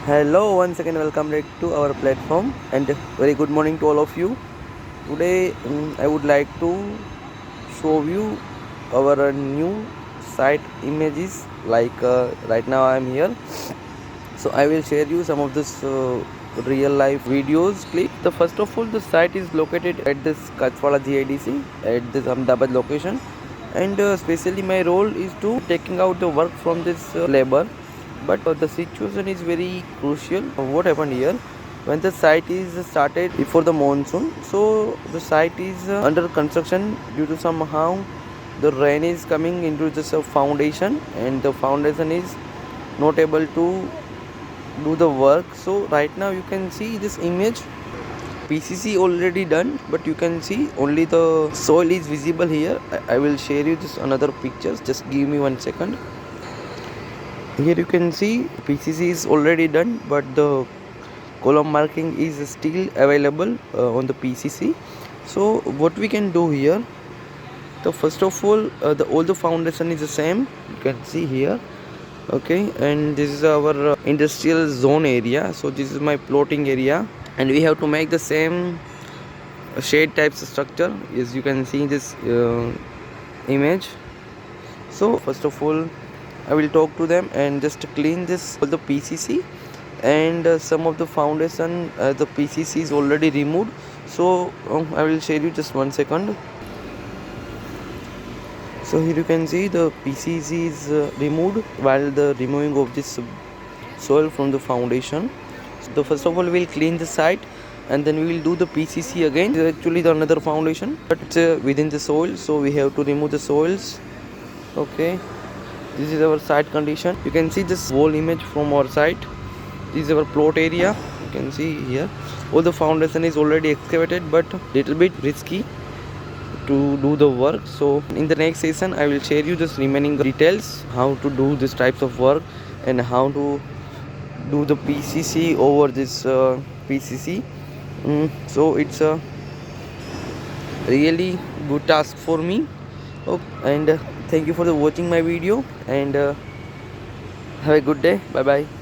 Hello, once again, welcome back to our platform and very good morning to all of you. Today, I would like to show you our new site images. Right now, I am here, so I will share you some of this real life videos clip. The first of all, the site is located at this Kachwala GIDC at this Ahmedabad location, and especially my role is to taking out the work from this labor. But the situation is very crucial. What happened here? When the site is started before the monsoon, so the site is under construction due to somehow the rain is coming into this foundation, and the foundation is not able to do the work. So right now you can see this image, PCC already done, but you can see only the soil is visible here. I will share you this another pictures. Just give me 1 second. Here you can see PCC is already done, but the column marking is still available on the PCC. So what we can do here, the first of all, all the foundation is the same. You can see here. Okay, and this is our industrial zone area. So this is my plotting area, and we have to make the same shade types of structure as you can see in this image. So first of all, I will talk to them and just clean this all the PCC, and some of the foundation the PCC is already removed. So I will share you just 1 second. So here you can see the PCC is removed while the removing of this soil from the foundation. So first of all, we will clean the site, and then we will do the PCC again. This is actually the another foundation, but it's within the soil, so we have to remove the soils. Okay, this is our site condition. You can see this whole image from our site. This is our plot area. You can see here all the foundation is already excavated, but little bit risky to do the work. So in the next session I will share you just remaining details, how to do this types of work and how to do the PCC over this PCC. So it's a really good task for me. And thank you for watching my video, and have a good day. Bye bye.